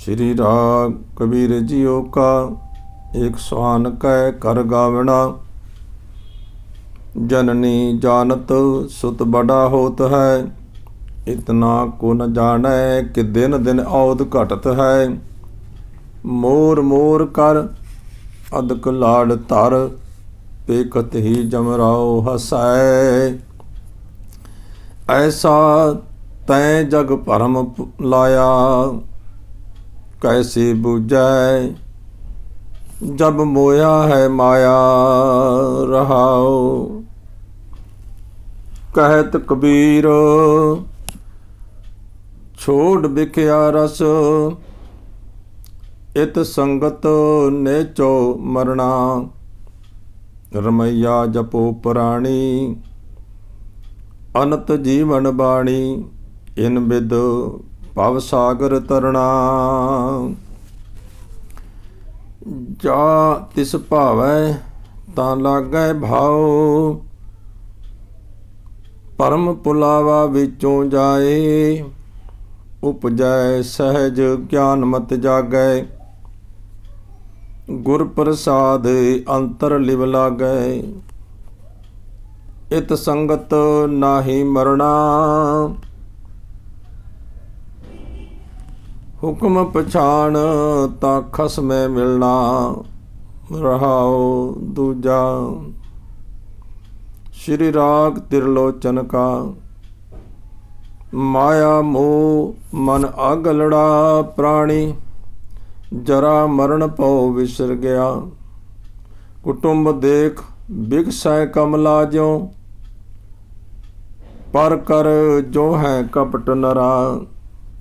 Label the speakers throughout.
Speaker 1: श्री राग कबीर जियो का 101 कै कर गावना। जननी जानत सुत बड़ा होत है, इतना को न जाने कि दिन दिन औद घटत है। मोर मोर कर अदक लाड तर, पेकत ही जमराओ हसै। ऐसा तैं जग भरम लाया, कैसे बूझै जब मोया है माया रहाओ। कहत कबीर छोड़ बिख्या रस, इत संगत नेचो मरना। रमैया जपो प्राणी, अनत जीवन बाणी। इन बिद भव सागर तरना। जा तिस भावै तां लागै भाओ, परम पुलावा विचों जाए। उपजै सहज ज्ञान मत जागै, गुर प्रसाद अंतर लिव लागै। इत संगत नाहि मरना, हुक्म पछाण ता खसमै मिलना। रहाओ दूजा। श्री राग त्रिलोचन का। माया मोह मन आगलड़ा प्राणी, जरा मरण पौ विसर गया। कुटुंब देख बिगसै कमला ज्यों, पर कर जो है कपट नरा।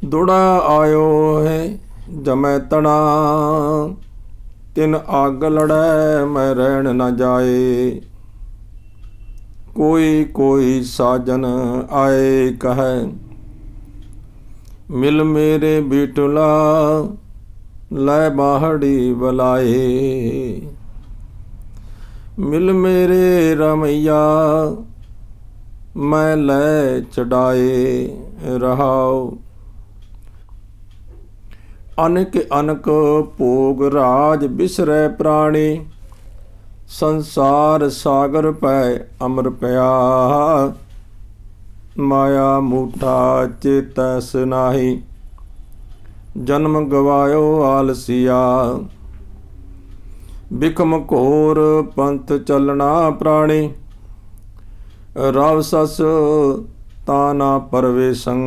Speaker 1: दुड़ा आयो है जमै तना, तिन आग लड़ै मैं रहन न जाए। कोई कोई साजन आए कहे, मिल मेरे बिटला लै बाहड़ी बलाए। मिल मेरे रमैया मैं लै चढ़ाए। रहाओ अनक अनक भोग राज बिसरै प्राणी। संसार सागर पै अमर पया, माया मूठा चेतस नाही। जन्म गवायो आलसिया, बिखम घोर पंथ चलना प्राणी। रव सस ताना परवेशं,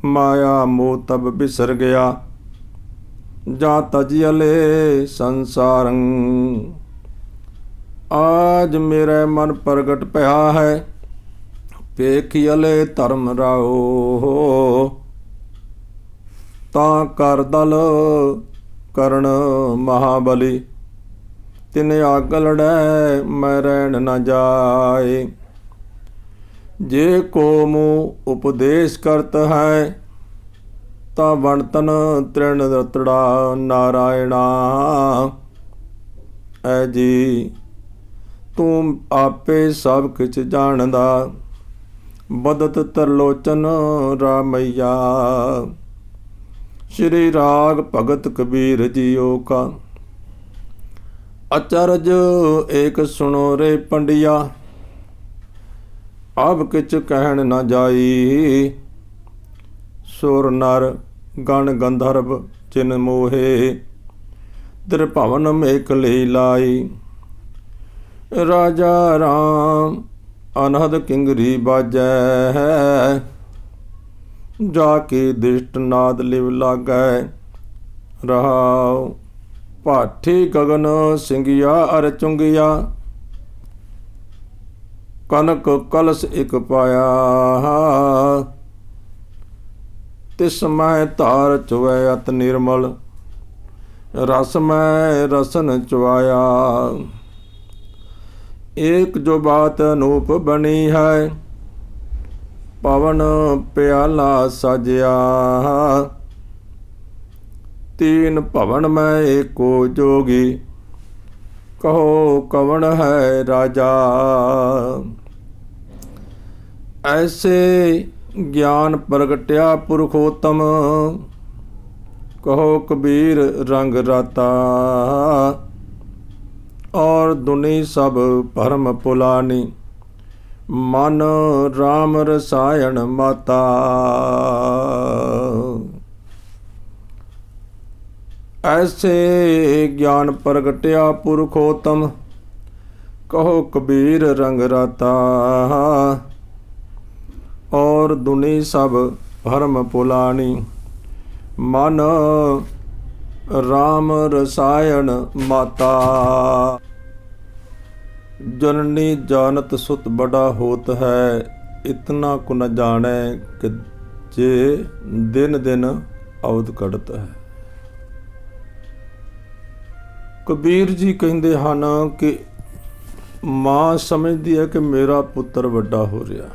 Speaker 1: माया मोह तब बिसर गया। जा तजियले संसारं, आज मेरे मन प्रगट पया है। पेखियले धर्म राओ, ता कर दल करण महाबली। तिन आग लड़ै मैं रहन न जाए। जे को मुँह उपदेश करत है, ता बनतन तृण रतड़ा नारायणा। ऐ जी तू आपे सब किछ जानदा, बदत त्रिलोचन रामैया। श्री राग भगत कबीर जियो का। अचरज एक सुनो रे पंडिया, अब किच कहन न जाई। सुर नर गण गंधर्व चिन मोहे, त्रिभवन मेखली लाई। राजा राम अनहद किंगरी बाजै, जाके दृष्ट नाद लिव लागै। रहाओ भाठी गगन सिंगिया अर चुंगिया। कनक कलश एक पाया, तिस मैं धार चुवै अत निर्मल। रस मैं रसन चुवाया। एक जो बात अनूप बनी है, पवन प्याला साजिया। तीन भवन में एको जोगी, कहो कवन है राजा। ऐसे ज्ञान प्रगट्या पुरखोत्तम, कहो कबीर रंग राता, और दुनि सब भरम पुलानी, मन राम रसायन माता। ऐसे ज्ञान प्रगट्या पुरखोत्तम, कहो कबीर रंग राता, और दुनि सब भरम पुलानी, मन राम रसायन माता। जननी जानत सुत बड़ा होत है, इतना को न जाने कि जे दिन दिन अवध कड़त है। कबीर जी कहते हैं कि माँ समझती है कि मेरा पुत्र वड्डा हो रहा।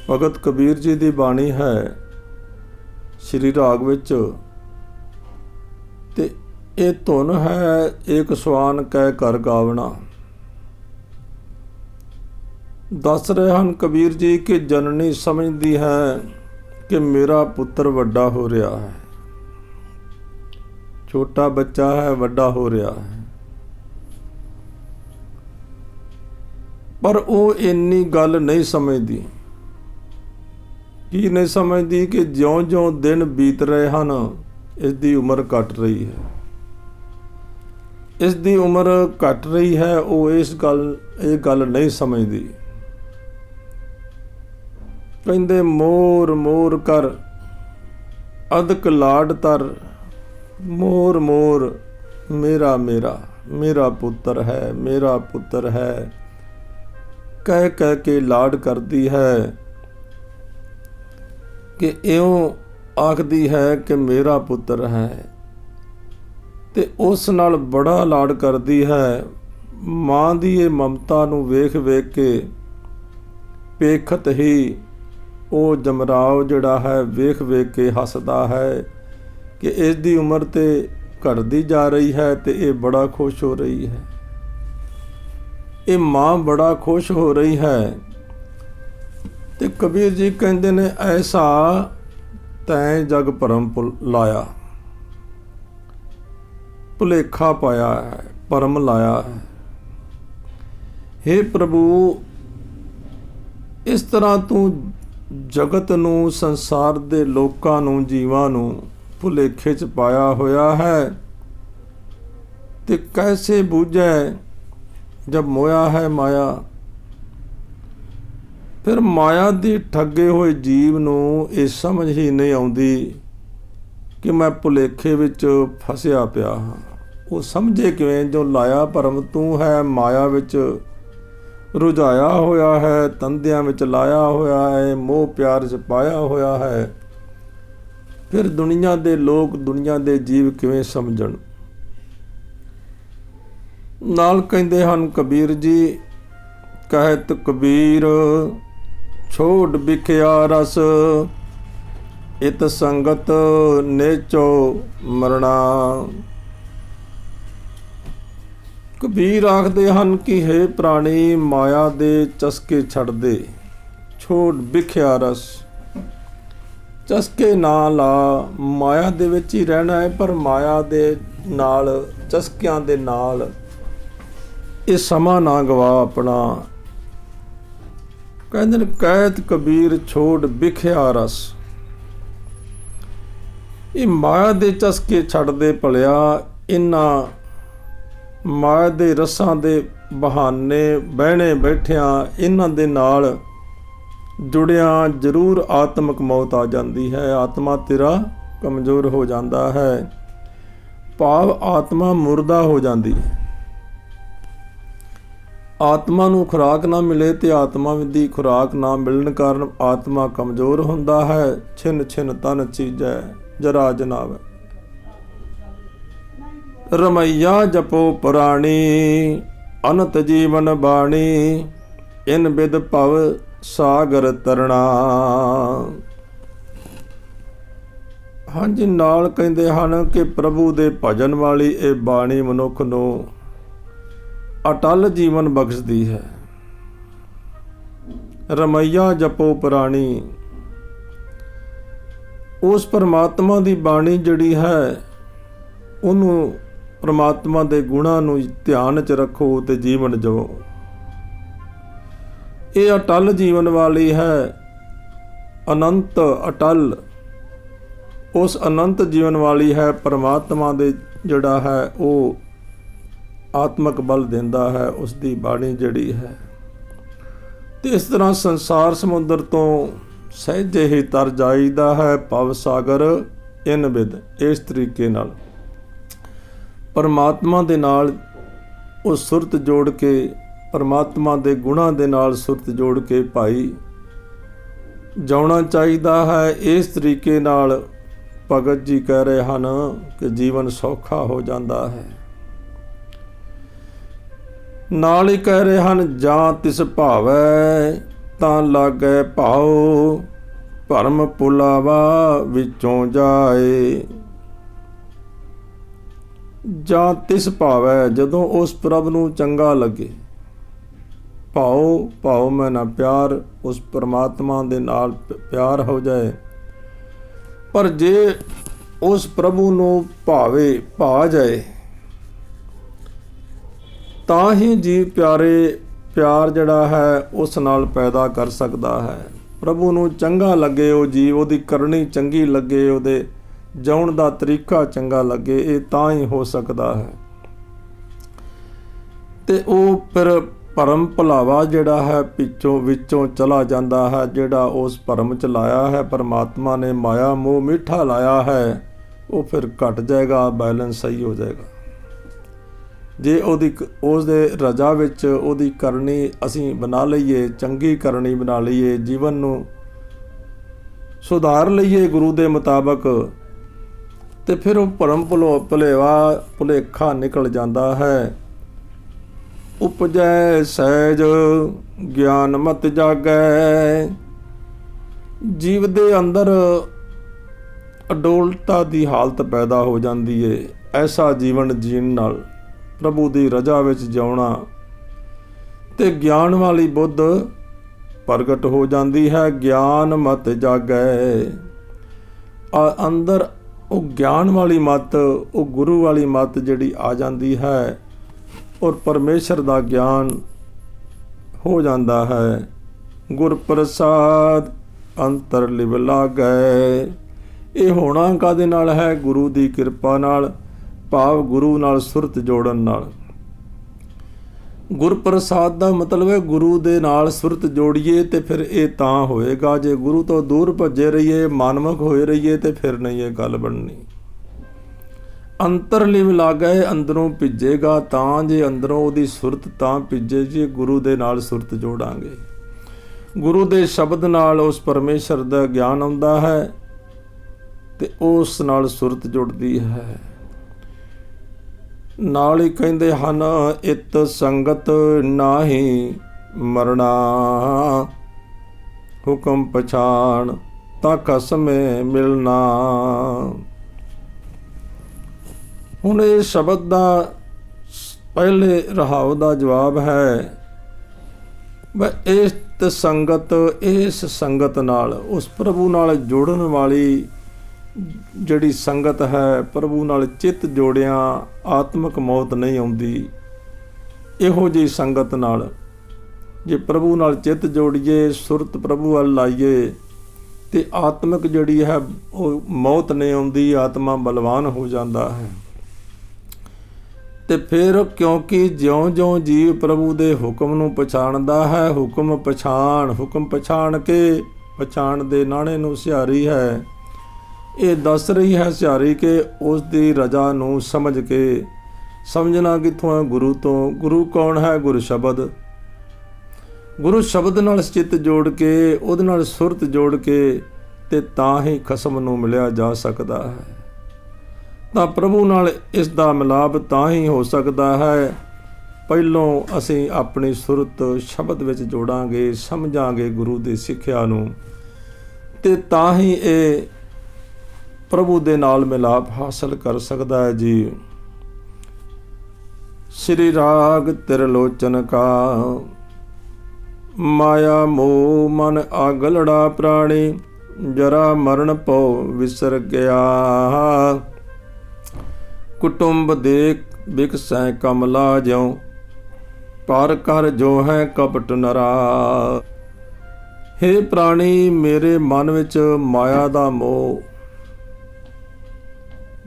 Speaker 1: भगत कबीर जी की बाणी है श्री राग विच, ते ये धुन है एक स्वान कह कर गावना। दस रहे हैं कबीर जी कि जननी समझती है कि मेरा पुत्र वड्डा हो रहा है, छोटा बच्चा है वड्डा हो रहा है, पर वो इन्नी गल नहीं समझती। की नहीं समझती कि ज्यों ज्यों दिन बीत रहे हैं इसकी उम्र घट रही है, इसकी उम्र घट रही है। वो इस गल नहीं समझती। कहते मोर मोर कर अदक लाड तर, मोर मोर मेरा मेरा मेरा पुत्र है, मेरा पुत्र है कह कह के लाड करती है, कि इउं आखदी है कि मेरा पुत्र है, ते उस नाल बड़ा लाड करदी है। माँ दी ये ममता नूं वेख वेख के पेखत ही वो जमराव जिहड़ा है वेख वेख के हसदा है कि इसकी उम्र ते घटदी जा रही है, ते ये बड़ा खुश हो रही है। ये माँ बड़ा खुश हो रही है। ते कबीर जी कहते ने ऐसा तैं जग भरम लाया, भुलेखा पाया है, भरम लाया है। हे प्रभु, इस तरह तू जगत नूं, संसार दे लोकां नूं, जीवां नूं भुलेखे च पाया होया है, ते कैसे बूझे जब मोया है माया। फिर माया दी ठगे हुए जीव नूं ये समझ ही नहीं आउंदी कि मैं भुलेखे विच फसिया पिया हाँ। वो समझे किवें जो लाया भरम तू है, माया विच रुझाया होया है, तंदियां विच लाया होया है, मोह प्यार च पाया होया है। फिर दुनिया दे लोग, दुनिया दे जीव किवें समझण। नाल कहंदे हन कबीर जी, कहत कबीर छोड़ बिखिया रस, इत संगत नेचो मरना। कबीर आखदे हन कि हे प्राणी, माया दे चस्के छड़ दे, छोड़ बिखिया रस। चस्के ना ला, माया दे विच ही रहना है, पर माया दे नाल, चस्कियां दे नाल ये समा ना गवा अपना। कहते ने कहत कबीर छोड़ बिखिया रस। ये माया दे चस्के छड़ दे भलिया, इन्हां माया दे रसां दे बहाने बहने बैठिया इन्हां दे नाल जुड़िया जरूर आत्मक मौत आ जाती है। आत्मा तेरा कमज़ोर हो जाता है, भाव आत्मा मुर्दा हो जाती है। आत्मा नूं खुराक ना मिले तो आत्मा दी खुराक ना मिलण कारण आत्मा कमज़ोर हुंदा है। छिन छिन तन चीजै जरा जनावै, रमैया जपो पुराणी, अनंत जीवन बाणी, इन बिद भव सागर तरना। हाँ जी, नाल कहंदे हन कि प्रभु दे भजन वाली ये बाणी मनुख नूं अटल जीवन बख्शदी है। रमैया जपो पुराणी, उस परमात्मा की बाणी जिहड़ी है उन्हों परमात्मा के गुणां नूं ध्यान च रखो तो जीवन जिवो। ये अटल जीवन वाली है, अनंत अटल। उस अनंत जीवन वाली है परमात्मा दे जिहड़ा है वो आत्मक बल देंदा है, उसकी बाणी जिहड़ी है। तो इस तरह संसार समुद्र तो सहजे ही तर जाईदा है, भव सागर इन विद। इस तरीके नाल परमात्मा दे नाल वो सुरत जोड़ के, परमात्मा दे गुणां दे नाल सुरत जोड़ के भाई जाना चाहिदा है। इस तरीके नाल भगत जी कह रहे हैं कि जीवन सौखा हो जाता है। नाल ही कह रहे हैं, जां तिस भावै तां लागै भाओ, भरम पुलावा विचों जाए। जां तिस भावै, जदों उस प्रभ नूं चंगा लगे। भाओ, भाओ मैं ना प्यार, उस परमात्मा दे नाल प्यार हो जाए। पर जे उस प्रभु नूं भावे, भा जाए, तां ही जीव प्यारे प्यार जिहड़ा है उस नाल पैदा कर सकता है। प्रभु नूं चंगा लगे वो जीव, उहदी करनी चंगी लगे, उहदे जिउण दा तरीका चंगा लगे, ये तां ही हो सकता है। ते वो फिर भरम भुलावा जिहड़ा है विचों चला जाता है। जिहड़ा उस भरम च लाया है परमात्मा ने, माया मोह मिठा लाया है, वो फिर घट जाएगा, बैलेंस सही हो जाएगा। जे उसदे रजा विच उहदी करनी असीं बना लईए, चंगी करनी बना लईए, जीवन नूं सुधार लईए गुरु दे मुताबक, ते फिर वो भरम भुलेखा निकल जाता है। उपजै सहज ज्ञान मत जागै। जीव दे अंदर अडोलता की हालत पैदा हो जाती है। ऐसा जीवन जीण नाल प्रभु की रजा विच जिउणा ते ज्ञान वाली बुद्ध प्रगट हो जाती है। ज्ञान मत जागै, अंदर वो ज्ञान वाली मत, वो गुरु वाली मत जिहड़ी आ जाती है और परमेश्वर का ज्ञान हो जाता है। गुर प्रसाद अंतर लिव लागै। ये होना काहदे नाल है? गुरु की कृपा नाल, भाव गुरु नाल सुरत जोड़न नाल। गुर प्रसाद का मतलब है गुरु दे नाल सुरत जोड़िए तो फिर ये तां होएगा। जे गुरु तो दूर भजे रहिए, मानमक होए रहिए तो फिर नहीं ये गल बननी। अंतर लिव लागै, अंदरों भिजेगा तां, जे अंदरों उहदी सुरत तां भिजे जे गुरु दे नाल सुरत जोड़ांगे। गुरु दे शब्द नाल उस परमेश्वर दा ज्ञान आउंदा है ते उस नाल सुरत जुड़दी है। नाल ही कहंदे हन, इत संगत नाही मरना, हुक्म पछाण तां खसमे मिलना। हुण इस शब्द का पहले रहाव का जवाब है वह इस संगत नाल, उस प्रभु नाल जोड़न वाली जिहड़ी संगत है, प्रभु नाल चित जोड़िया आत्मक मौत नहीं आउंदी। इहो जी संगत नाल जे प्रभु नाल चित जोड़िए, सुरत प्रभु वाल लाइए ते आत्मक जिहड़ी है वो मौत नहीं आउंदी, आत्मा बलवान हो जाता है। ते फिर क्योंकि ज्यों-ज्यों जीव प्रभु दे हुक्म नूं पछाणदा है, हुक्म पछाण के पछाण दे नाणे नूं सिहारी है। ये दस रही है सिहारी के उसकी रजा नूं समझ के, समझना कित्थों है? गुरु तो। गुरु कौन है? गुरु शब्द। गुरु शब्द नाल चित जोड़ के, उहदे नाल सुरत जोड़ के ते तां ही खसम नूं मिलिया जा सकता है। तां प्रभु नाल इस दा मिलाप तां ही हो सकता है, पहलों असीं अपनी सुरत शब्द विच जोड़ांगे, समझांगे गुरु दी सिੱਖਿਆ नूं, ते तां ही ये प्रभु दे नाल मिलाप हासिल कर सकता है जी। श्री राग त्रिलोचन का, माया मोह मन आगलड़ा प्राणी, ਜਰਾ ਮਰਨ ਭਉ ਵਿਸਰ ਗਿਆ। ਕੁਟੁੰਬ ਦੇਖ ਬਿਕਸੈ ਕਮਲਾ ਜਿਉ, ਪਰ ਕਰ ਜੋ ਹੈ ਕਪਟ ਨਰਾ। ਹੇ ਪ੍ਰਾਣੀ, ਮੇਰੇ ਮਨ ਵਿੱਚ ਮਾਇਆ ਦਾ ਮੋਹ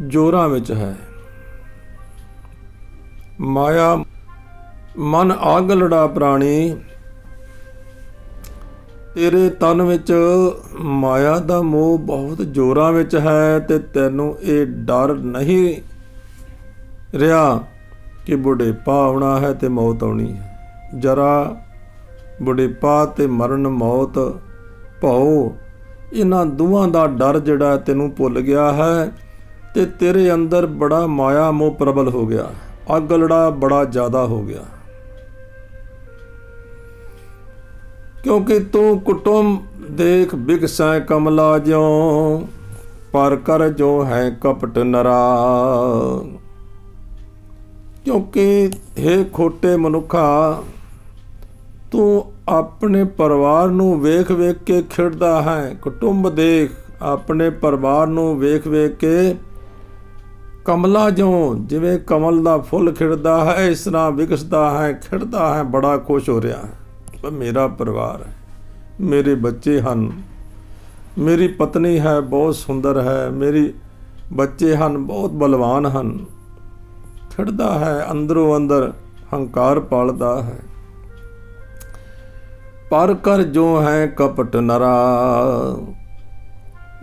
Speaker 1: ਜੋਰਾਂ ਵਿੱਚ ਹੈ। ਮਾਇਆ ਮਨ ਆਗਲੜਾ ਪ੍ਰਾਣੀ, ਤੇਰੇ ਤਨ ਵਿੱਚ ਮਾਇਆ ਦਾ ਮੋਹ ਬਹੁਤ ਜ਼ੋਰਾਂ ਵਿੱਚ ਹੈ, ਤੇ ਤੈਨੂੰ ਇਹ ਡਰ ਨਹੀਂ ਰਿਹਾ ਕਿ ਬੁਢੇਪਾ ਆਉਣਾ ਹੈ ਤੇ ਮੌਤ ਆਉਣੀ ਹੈ। ਜਰਾ, ਬੁਢੇਪਾ ਤੇ ਮਰਨ, ਮੌਤ, ਭਉ, ਇਹਨਾਂ ਦੋਵਾਂ ਦਾ ਡਰ ਜਿਹੜਾ ਤੈਨੂੰ ਭੁੱਲ ਗਿਆ ਹੈ, ਤੇ ਤੇਰੇ ਅੰਦਰ ਬੜਾ ਮਾਇਆ ਮੋਹ ਪ੍ਰਬਲ ਹੋ ਗਿਆ, ਅਗਲੜਾ ਬੜਾ ਜ਼ਿਆਦਾ ਹੋ ਗਿਆ। ਕਿਉਂਕਿ ਤੂੰ ਕੁਟੁੰਬ ਦੇਖ ਬਿਕਸੈ ਕਮਲਾ ਜਿਉ, ਪਰ ਕਰ ਜੋ ਹੈ ਕਪਟ ਨਰਾ। ਕਿਉਂਕਿ ਹੇ ਖੋਟੇ ਮਨੁੱਖਾ, ਤੂੰ ਆਪਣੇ ਪਰਿਵਾਰ ਨੂੰ ਵੇਖ ਵੇਖ ਕੇ ਖਿੜਦਾ ਹੈ। ਕੁਟੁੰਬ ਦੇਖ, ਆਪਣੇ ਪਰਿਵਾਰ ਨੂੰ ਵੇਖ ਵੇਖ ਕੇ ਕਮਲਾ ਜਿਉ, ਜਿਵੇਂ ਕਮਲ ਦਾ ਫੁੱਲ ਖਿੜਦਾ ਹੈ, ਇਸ ਤਰ੍ਹਾਂ ਵਿਕਸਦਾ ਹੈ, ਖਿੜਦਾ ਹੈ, ਬੜਾ ਖੁਸ਼ ਹੋ ਰਿਹਾ ਹੈ। ਮੇਰਾ ਪਰਿਵਾਰ ਹੈ, ਮੇਰੇ ਬੱਚੇ ਹਨ, ਮੇਰੀ ਪਤਨੀ ਹੈ, ਬਹੁਤ ਸੁੰਦਰ ਹੈ, ਮੇਰੀ ਬੱਚੇ ਹਨ, ਬਹੁਤ ਬਲਵਾਨ ਹਨ। ਖਿੜਦਾ ਹੈ, ਅੰਦਰੋਂ ਅੰਦਰ ਹੰਕਾਰ ਪਾਲਦਾ ਹੈ। ਪਰ ਕਰ ਜੋ ਹੈ ਕਪਟ ਨਰਾ।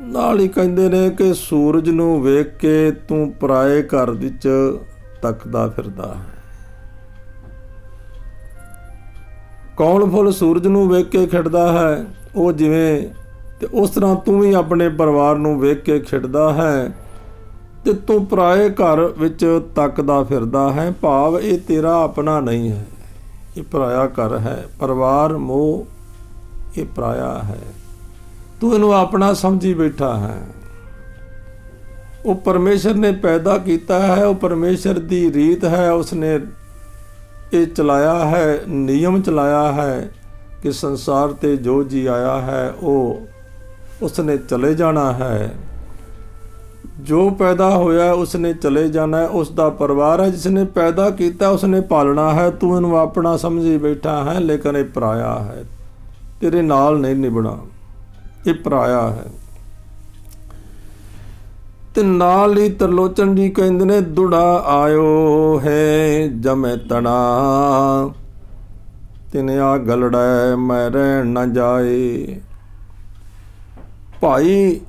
Speaker 1: ਨਾਲ ਹੀ ਕਹਿੰਦੇ ਨੇ ਕਿ ਸੂਰਜ ਨੂੰ ਵੇਖ ਕੇ ਤੂੰ ਪਰਾਏ ਘਰ ਵਿੱਚ ਤੱਕਦਾ ਫਿਰਦਾ ਹੈ। ਕੌਣ ਫੁੱਲ ਸੂਰਜ ਨੂੰ ਵੇਖ ਕੇ ਖਿੜਦਾ ਹੈ, ਉਹ ਜਿਵੇਂ, ਤੇ ਉਸ ਤਰ੍ਹਾਂ ਤੂੰ ਵੀ ਆਪਣੇ ਪਰਿਵਾਰ ਨੂੰ ਵੇਖ ਕੇ ਖਿੜਦਾ ਹੈ, ਤੇ ਤੂੰ ਪਰਾਏ ਘਰ ਵਿੱਚ ਤੱਕਦਾ ਫਿਰਦਾ ਹੈ। ਭਾਵ ਇਹ ਤੇਰਾ ਆਪਣਾ ਨਹੀਂ ਹੈ, ਇਹ ਪਰਾਇਆ ਘਰ ਹੈ। ਪਰਿਵਾਰ ਮੋਹ ਇਹ ਪਰਾਇਆ ਹੈ, ਤੂੰ ਇਹਨੂੰ ਆਪਣਾ ਸਮਝੀ ਬੈਠਾ ਹੈ। ਉਹ ਪਰਮੇਸ਼ਰ ਨੇ ਪੈਦਾ ਕੀਤਾ ਹੈ, ਉਹ ਪਰਮੇਸ਼ਰ ਦੀ ਰੀਤ ਹੈ, ਉਸਨੇ ਇਹ ਚਲਾਇਆ ਹੈ, ਨਿਯਮ ਚਲਾਇਆ ਹੈ ਕਿ ਸੰਸਾਰ ਤੇ ਜੋ ਜੀ ਆਇਆ ਹੈ ਉਹ ਉਸਨੇ ਚਲੇ ਜਾਣਾ ਹੈ। ਜੋ ਪੈਦਾ ਹੋਇਆ ਉਸਨੇ ਚਲੇ ਜਾਣਾ ਹੈ, ਉਸ ਦਾ ਪਰਿਵਾਰ ਹੈ, ਜਿਸਨੇ ਪੈਦਾ ਕੀਤਾ ਉਸਨੇ ਪਾਲਣਾ ਹੈ। ਤੂੰ ਇਹਨੂੰ ਆਪਣਾ ਸਮਝੀ ਬੈਠਾ ਹੈ, ਲੇਕਿਨ ਇਹ ਪਰਾਇਆ ਹੈ, ਤੇਰੇ ਨਾਲ ਨਹੀਂ ਨਿਭਣਾ, ਇਹ ਪਰਾਇਆ ਹੈ। ਤੇ ਨਾਲ ਹੀ ਤਰਲੋਚਨ ਜੀ ਕਹਿੰਦੇ ਨੇ, ਦੁੜਾ ਆਇਓ ਹੈ ਜਮੈ ਤਣਾ, ਤਿਨਿਆ ਗਲੜੈ ਮੈਂ ਰਹਿਣ ਨਾ ਜਾਏ। ਭਾਈ,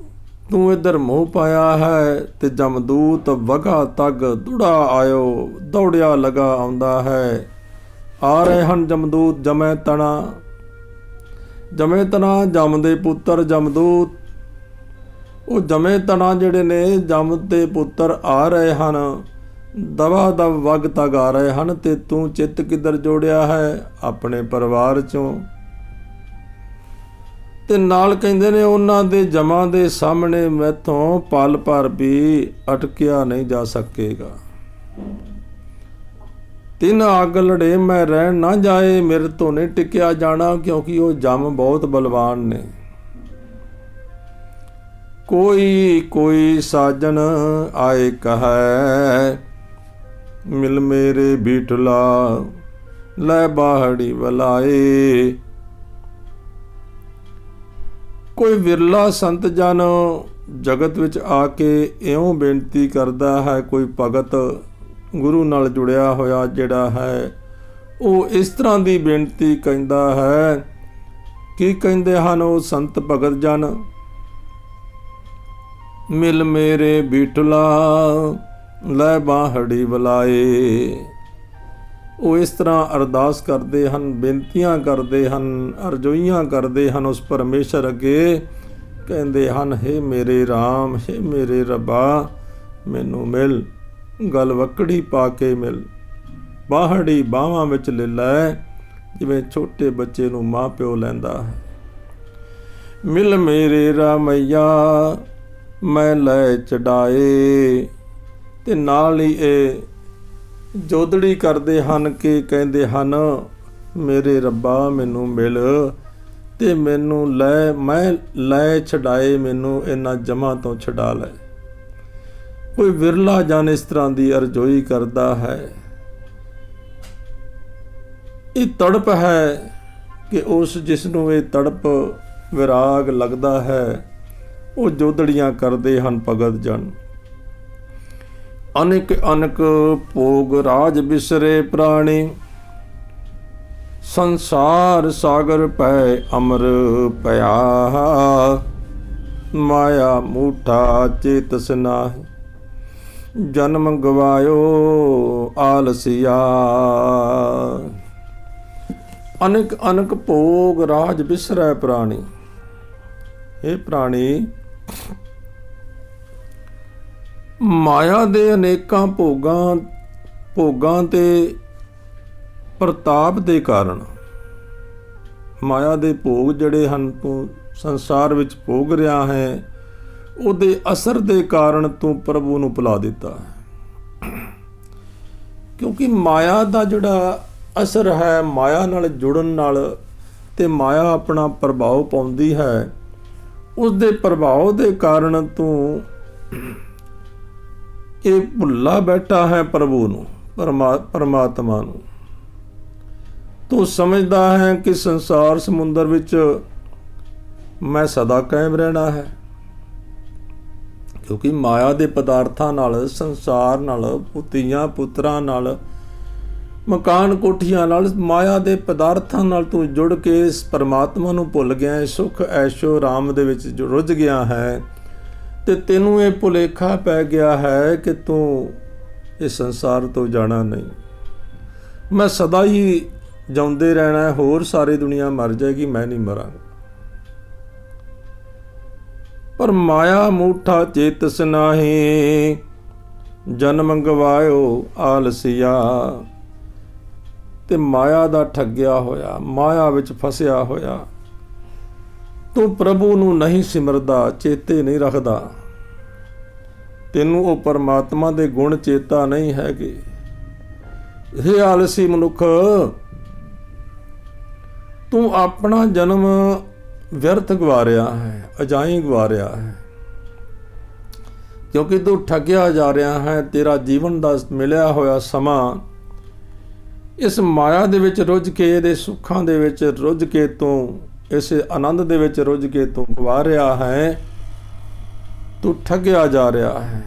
Speaker 1: ਤੂੰ ਇੱਧਰ ਮੋਹ ਪਾਇਆ ਹੈ, ਤੇ ਜਮਦੂਤ ਵਗਾ ਤੱਕ ਦੁੜਾ ਆਇਓ, ਦੌੜਿਆ ਲਗਾ ਆਉਂਦਾ ਹੈ। ਆ ਰਹੇ ਹਨ ਜਮਦੂਤ ਜਮੈ ਤਣਾ। ਜਮੈ ਤਣਾ ਜਮ ਦੇ ਪੁੱਤਰ ਜਮਦੂਤ, ਉਹ ਜਮੇ ਤਣਾ ਜਿਹੜੇ ਨੇ, ਜਮ ਦੇ ਪੁੱਤਰ ਆ ਰਹੇ ਹਨ, ਦਵਾ ਦਵ ਵਗ ਤੱਕ ਆ ਰਹੇ ਹਨ। ਤੇ ਤੂੰ ਚਿੱਤ ਕਿੱਧਰ ਜੋੜਿਆ ਹੈ? ਆਪਣੇ ਪਰਿਵਾਰ ਚੋਂ। ਤੇ ਨਾਲ ਕਹਿੰਦੇ ਨੇ, ਉਹਨਾਂ ਦੇ ਜਮਾਂ ਦੇ ਸਾਹਮਣੇ ਮੈਥੋਂ ਪਲ ਭਰ ਵੀ ਅਟਕਿਆ ਨਹੀਂ ਜਾ ਸਕੇਗਾ। ਤਿੰਨ ਅੱਗ ਲੜੇ ਮੈਂ ਰਹਿਣ ਨਾ ਜਾਏ, ਮੇਰੇ ਤੋਂ ਨਹੀਂ ਟਿਕਿਆ ਜਾਣਾ, ਕਿਉਂਕਿ ਉਹ ਜਮ ਬਹੁਤ ਬਲਵਾਨ ਨੇ। ਕੋਈ ਕੋਈ ਸਾਜਨ ਆਏ ਕਹੈ, ਮਿਲ ਮੇਰੇ ਬੀਠਲਾ ਲੈ ਬਾਹੜੀ ਵਲਾਏ। ਕੋਈ ਵਿਰਲਾ ਸੰਤ ਜਨ ਜਗਤ ਵਿੱਚ ਆ ਕੇ ਇਉਂ ਬੇਨਤੀ ਕਰਦਾ ਹੈ, ਕੋਈ ਭਗਤ ਗੁਰੂ ਨਾਲ ਜੁੜਿਆ ਹੋਇਆ ਜਿਹੜਾ ਹੈ, ਉਹ ਇਸ ਤਰ੍ਹਾਂ ਦੀ ਬੇਨਤੀ ਕਹਿੰਦਾ ਹੈ। ਕੀ ਕਹਿੰਦੇ ਹਨ ਉਹ ਸੰਤ ਭਗਤ ਜਨ? ਮਿਲ ਮੇਰੇ ਬੀਠਲਾ ਲੈ ਬਾਹੜੀ ਵਲਾਏ। ਉਹ ਇਸ ਤਰ੍ਹਾਂ ਅਰਦਾਸ ਕਰਦੇ ਹਨ, ਬੇਨਤੀਆਂ ਕਰਦੇ ਹਨ, ਅਰਜ਼ੋਈਆਂ ਕਰਦੇ ਹਨ ਉਸ ਪਰਮੇਸ਼ਰ ਅੱਗੇ। ਕਹਿੰਦੇ ਹਨ, ਹੇ ਮੇਰੇ ਰਾਮ, ਹੇ ਮੇਰੇ ਰੱਬਾ, ਮੈਨੂੰ ਮਿਲ, ਗਲਵੱਕੜੀ ਪਾ ਕੇ ਮਿਲ, ਬਾਹੜੀ ਬਾਹਾਂ ਵਿੱਚ ਲੈ ਲੈ, ਜਿਵੇਂ ਛੋਟੇ ਬੱਚੇ ਨੂੰ ਮਾਂ ਪਿਓ ਲੈਂਦਾ ਹੈ। ਮਿਲ ਮੇਰੇ ਰਾਮਈਆ ਮੈਂ ਲੈ ਚੜਾਏ। ਤੇ ਨਾਲ ਹੀ ਇਹ ਜੋਦੜੀ ਕਰਦੇ ਹਨ ਕਿ ਕਹਿੰਦੇ ਹਨ, ਮੇਰੇ ਰੱਬਾ ਮੈਨੂੰ ਮਿਲ, ਤੇ ਮੈਨੂੰ ਮੈਂ ਲੈ ਛਡਾਏ, ਮੈਨੂੰ ਇਹਨਾਂ ਜਮਾਂ ਤੋਂ ਛਡਾ ਲੈ। ਕੋਈ ਵਿਰਲਾ ਜਨ ਇਸ ਤਰ੍ਹਾਂ ਦੀ ਅਰਜ਼ੋਈ ਕਰਦਾ ਹੈ। ਇਹ ਤੜਪ ਹੈ ਕਿ ਉਸ ਜਿਸ ਨੂੰ ਇਹ ਤੜਪ ਵਿਰਾਗ ਲੱਗਦਾ ਹੈ, ਉਹ ਜੋਦੜੀਆਂ ਕਰਦੇ ਹਨ ਭਗਤ ਜਨ। ਅਨੇਕ ਅਨਕ ਭੋਗ ਰਾਜ ਬਿਸਰੇ ਪ੍ਰਾਣੀ, ਸੰਸਾਰ ਸਾਗਰ ਪੈ ਅਮਰ ਪਿਆ। ਮਾਇਆ ਮੂਠਾ ਚੇਤਸ ਨਾਹਿ, ਜਨਮ ਗਵਾਇਓ ਆਲਸਿਆ। ਅਨੇਕ ਅਨਕ ਭੋਗ ਰਾਜ ਬਿਸਰੈ ਪ੍ਰਾਣੀ। ਇਹ ਪ੍ਰਾਣੀ ਮਾਇਆ ਦੇ ਅਨੇਕਾਂ ਭੋਗਾਂ ਤੇ ਪ੍ਰਤਾਪ ਦੇ ਕਾਰਨ, ਮਾਇਆ ਦੇ ਭੋਗ ਜਿਹੜੇ ਹਨ ਤੂੰ ਸੰਸਾਰ ਵਿੱਚ ਭੋਗ ਰਿਹਾ ਹੈ, ਉਹਦੇ ਅਸਰ ਦੇ ਕਾਰਨ ਤੂੰ ਪ੍ਰਭੂ ਨੂੰ ਭੁਲਾ ਦਿੱਤਾ। ਕਿਉਂਕਿ ਮਾਇਆ ਦਾ ਜਿਹੜਾ ਅਸਰ ਹੈ, ਮਾਇਆ ਨਾਲ ਜੁੜਨ ਨਾਲ ਤੇ ਮਾਇਆ ਆਪਣਾ ਪ੍ਰਭਾਵ ਪਾਉਂਦੀ ਹੈ, ਉਸ ਦੇ ਪ੍ਰਭਾਵ ਦੇ ਕਾਰਨ ਤੂੰ ਇਹ ਭੁੱਲਾ ਬੈਠਾ ਹੈ ਪ੍ਰਭੂ ਨੂੰ, ਪਰਮਾਤਮਾ ਨੂੰ। ਤੂੰ ਸਮਝਦਾ ਹੈ ਕਿ ਸੰਸਾਰ ਸਮੁੰਦਰ ਵਿੱਚ ਮੈਂ ਸਦਾ ਕਾਇਮ ਰਹਿਣਾ ਹੈ, ਕਿਉਂਕਿ ਮਾਇਆ ਦੇ ਪਦਾਰਥਾਂ ਨਾਲ, ਸੰਸਾਰ ਨਾਲ, ਧੀਆਂ ਪੁੱਤਰਾਂ ਨਾਲ, ਮਕਾਨ ਕੋਠੀਆਂ ਨਾਲ, ਮਾਇਆ ਦੇ ਪਦਾਰਥਾਂ ਨਾਲ ਤੂੰ ਜੁੜ ਕੇ ਇਸ ਪਰਮਾਤਮਾ ਨੂੰ ਭੁੱਲ ਗਿਆ, ਸੁੱਖ ਐਸ਼ੋ ਆਰਾਮ ਦੇ ਵਿੱਚ ਰੁੱਝ ਗਿਆ ਹੈ। ਤੇ ਤੈਨੂੰ ਇਹ ਭੁਲੇਖਾ ਪੈ ਗਿਆ ਹੈ ਕਿ ਤੂੰ ਇਸ ਸੰਸਾਰ ਤੋਂ ਜਾਣਾ ਨਹੀਂ, ਮੈਂ ਸਦਾ ਹੀ ਜਿਉਂਦੇ ਰਹਿਣਾ, ਹੋਰ ਸਾਰੀ ਦੁਨੀਆ ਮਰ ਜਾਏਗੀ, ਮੈਂ ਨਹੀਂ ਮਰਾਂਗਾ। ਪਰ ਮਾਇਆ ਮੂਠਾ ਚੇਤਸ ਨਾਹੀ, ਜਨਮ ਗਵਾਇਓ ਆਲਸਿਆ। ਤੇ ਮਾਇਆ ਦਾ ਠੱਗਿਆ ਹੋਇਆ, ਮਾਇਆ ਵਿੱਚ ਫਸਿਆ ਹੋਇਆ ਤੂੰ ਪ੍ਰਭੂ ਨੂੰ ਨਹੀਂ ਸਿਮਰਦਾ, ਚੇਤੇ ਨਹੀਂ ਰੱਖਦਾ। ਤੈਨੂੰ ਉਹ ਪਰਮਾਤਮਾ ਦੇ ਗੁਣ ਚੇਤਾ ਨਹੀਂ ਹੈਗੇ। ਇਹ ਆਲਸੀ ਮਨੁੱਖ, ਤੂੰ ਆਪਣਾ ਜਨਮ ਵਿਅਰਥ ਗਵਾ ਰਿਹਾ ਹੈ, ਅਜਾਈਂ ਗਵਾ ਰਿਹਾ ਹੈ, ਕਿਉਂਕਿ ਤੂੰ ਠੱਗਿਆ ਜਾ ਰਿਹਾ ਹੈ। ਤੇਰਾ ਜੀਵਨ ਦਾ ਮਿਲਿਆ ਹੋਇਆ ਸਮਾਂ ਇਸ ਮਾਇਆ ਦੇ ਵਿੱਚ ਰੁੱਝ ਕੇ, ਇਹਦੇ ਸੁੱਖਾਂ ਦੇ ਵਿੱਚ ਰੁੱਝ ਕੇ, ਤੂੰ ਇਸ ਆਨੰਦ ਦੇ ਵਿੱਚ ਰੁੱਝ ਕੇ ਤੂੰ ਗਵਾ ਰਿਹਾ ਹੈ। ਤੂੰ ਠੱਗਿਆ ਜਾ ਰਿਹਾ ਹੈ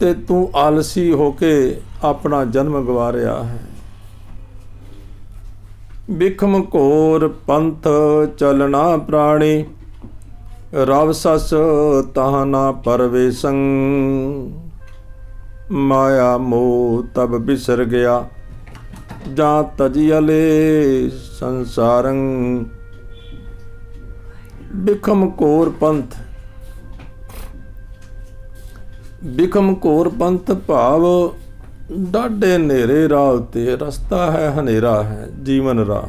Speaker 1: ਤੇ ਤੂੰ ਆਲਸੀ ਹੋ ਕੇ ਆਪਣਾ ਜਨਮ ਗਵਾ ਰਿਹਾ ਹੈ। ਬਿਖਮ ਘੋਰ ਪੰਥ ਚਲਣਾ ਪ੍ਰਾਣੀ, ਰਵ ਸਸ ਤਹ ਨਾ ਪਰਵੇਸੰ। ਮਾਇਆ ਮੋਹ ਤਬ ਬਿਸਰ ਗਿਆ, ਜਾਂ ਤਜੀਅਲੇ ਸੰਸਾਰੰ। ਬਿਖਮ ਘੋਰ ਪੰਥ, ਬਿਖਮ ਘੋਰ ਪੰਥ ਭਾਵ ਡਾਢੇ ਹਨੇਰੇ ਰਾਹ ਉੱਤੇ, ਰਸਤਾ ਹੈ ਹਨੇਰਾ ਹੈ, ਜੀਵਨ ਰਾਹ।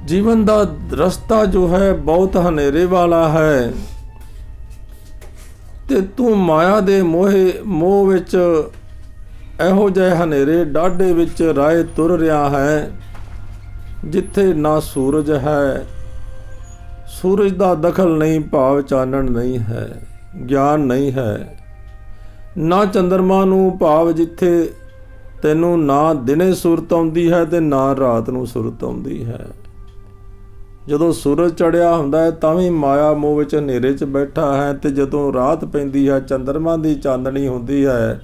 Speaker 1: ਜੀਵਨ ਦਾ ਰਸਤਾ ਜੋ ਹੈ ਬਹੁਤ ਹਨੇਰੇ ਵਾਲਾ ਹੈ, ਤੇ ਤੂੰ ਮਾਇਆ ਦੇ ਮੋਹ ਵਿੱਚ ਇਹੋ ਜਿਹੇ ਹਨੇਰੇ ਡਾਢੇ ਵਿੱਚ ਰਾਹ ਤੁਰ ਰਿਹਾ ਹੈ, ਜਿੱਥੇ ਨਾ ਸੂਰਜ ਹੈ, ਸੂਰਜ ਦਾ ਦਖਲ ਨਹੀਂ, ਭਾਵ ਚਾਨਣ ਨਹੀਂ ਹੈ, ਗਿਆਨ ਨਹੀਂ ਹੈ, ਨਾ ਚੰਦਰਮਾ ਨੂੰ, ਭਾਵ ਜਿੱਥੇ ਤੈਨੂੰ ਨਾ ਦਿਨੇ ਸੁਰਤ ਆਉਂਦੀ ਹੈ ਤੇ ਨਾ ਰਾਤ ਨੂੰ ਸੁਰਤ ਆਉਂਦੀ ਹੈ। ਜਦੋਂ ਸੂਰਜ ਚੜਿਆ ਹੁੰਦਾ ਹੈ ਤਾਂ ਵੀ ਮਾਇਆ ਮੋਹ ਵਿੱਚ ਹਨੇਰੇ 'ਚ ਬੈਠਾ ਹੈ, ਤੇ ਜਦੋਂ ਰਾਤ ਪੈਂਦੀ ਹੈ, ਚੰਦਰਮਾ ਦੀ ਚਾਂਦਣੀ ਹੁੰਦੀ ਹੈ,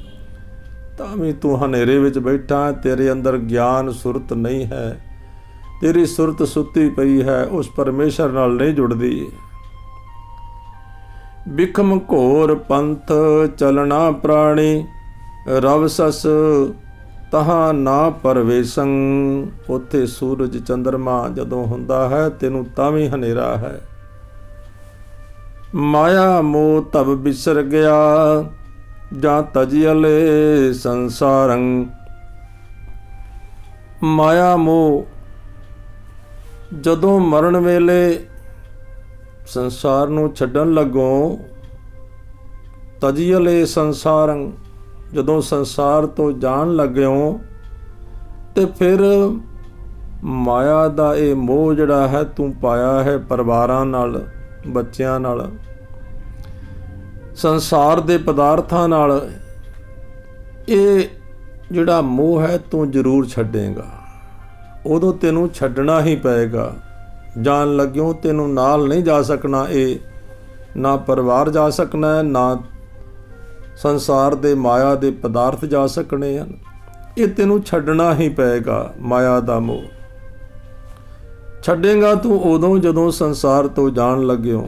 Speaker 1: ਤਾਂ ਵੀ ਤੂੰ ਹਨੇਰੇ ਵਿੱਚ ਬੈਠਾ ਹੈ। ਤੇਰੇ ਅੰਦਰ ਗਿਆਨ ਸੁਰਤ ਨਹੀਂ ਹੈ, ਤੇਰੀ ਸੁਰਤ ਸੁੱਤੀ ਪਈ ਹੈ, ਉਸ ਪਰਮੇਸ਼ਰ ਨਾਲ ਨਹੀਂ ਜੁੜਦੀ। ਬਿਖਮ ਘੋਰ ਪੰਥ ਚਲਣਾ ਪ੍ਰਾਣੀ, ਰਵ ਸਸ ਤਹਾ ਨਾ ਪਰਵੇਸੰ। ਉੱਥੇ ਸੂਰਜ ਚੰਦਰਮਾ ਜਦੋਂ ਹੁੰਦਾ ਹੈ, ਤੈਨੂੰ ਤਾਂ ਵੀ ਹਨੇਰਾ ਹੈ। ਮਾਇਆ ਮੋਹ ਤਬ ਬਿਸਰ ਗਿਆ, ਜਾਂ ਤਜੀਅਲੇ ਸੰਸਾਰੰ। ਮਾਇਆ ਮੋਹ ਜਦੋਂ ਮਰਨ ਵੇਲੇ ਸੰਸਾਰ ਨੂੰ ਛੱਡਣ ਲੱਗੋ, ਤਜੀਅਲੇ ਸੰਸਾਰੰ, ਜਦੋਂ ਸੰਸਾਰ ਤੋਂ ਜਾਣ ਲੱਗਿਓ, ਤੇ ਫਿਰ ਮਾਇਆ ਦਾ ਇਹ ਮੋਹ ਜਿਹੜਾ ਹੈ ਤੂੰ ਪਾਇਆ ਹੈ ਪਰਿਵਾਰਾਂ ਨਾਲ, ਬੱਚਿਆਂ ਨਾਲ, ਸੰਸਾਰ ਦੇ ਪਦਾਰਥਾਂ ਨਾਲ, ਇਹ ਜਿਹੜਾ ਮੋਹ ਹੈ ਤੂੰ ਜ਼ਰੂਰ ਛੱਡੇਗਾ। ਉਦੋਂ ਤੈਨੂੰ ਛੱਡਣਾ ਹੀ ਪਏਗਾ। ਜਾਣ ਲੱਗਿਓ ਤੈਨੂੰ ਨਾਲ ਨਹੀਂ ਜਾ ਸਕਣਾ। ਇਹ ਨਾ ਪਰਿਵਾਰ ਜਾ ਸਕਣਾ, ਨਾ ਸੰਸਾਰ ਦੇ ਮਾਇਆ ਦੇ ਪਦਾਰਥ ਜਾ ਸਕਣੇ ਹਨ। ਇਹ ਤੈਨੂੰ ਛੱਡਣਾ ਹੀ ਪਏਗਾ। ਮਾਇਆ ਦਾ ਮੋਹ ਛੱਡੇਗਾ ਤੂੰ ਉਦੋਂ ਜਦੋਂ ਸੰਸਾਰ ਤੋਂ ਜਾਣ ਲੱਗਿਓ।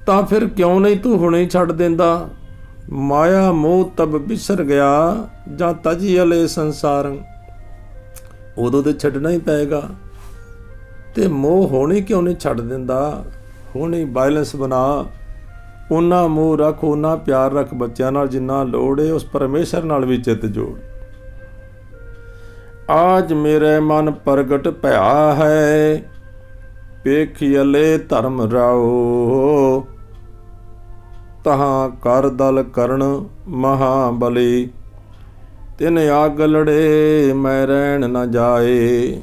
Speaker 1: ਤਾਂ ਫਿਰ ਕਿਉਂ ਨਹੀਂ ਤੂੰ ਹੁਣੇ ਛੱਡ ਦਿੰਦਾ? ਮਾਇਆ ਮੋਹ ਤਬ ਬਿਸਰ ਗਿਆ ਜਾਂ ਤਜੀ ਅਲੇ ਸੰਸਾਰੰ। ਉਦੋਂ ਤੇ ਛੱਡਣਾ ਹੀ ਪਏਗਾ। ਤੇ ਮੋਹ ਹੋਣੀ ਕਿਉਂ ਨਹੀਂ ਛੱਡ ਦਿੰਦਾ? ਹੁਣੇ ਬੈਲੈਂਸ ਬਣਾ। ਉਹਨਾਂ ਮੋਹ ਰੱਖ, ਉਹਨਾਂ ਪਿਆਰ ਰੱਖ ਬੱਚਿਆਂ ਨਾਲ ਜਿੰਨਾ ਲੋੜ ਹੈ। ਉਸ ਪਰਮੇਸ਼ਰ ਨਾਲ ਵੀ ਚਿੱਤ ਜੋੜ। ਆਜ ਮੇਰੇ ਮਨ ਪ੍ਰਗਟ ਭਇਆ ਹੈ, ਵੇਖੀਅਲੇ ਧਰਮ ਰਾਓ। ਤਹਾਂ ਕਰ ਦਲ ਕਰਨ ਮਹਾਬਲੀ, ਤਿਨ ਆਗ ਲੜੇ ਮੈਂ ਰਹਿਣ ਨਾ ਜਾਏ।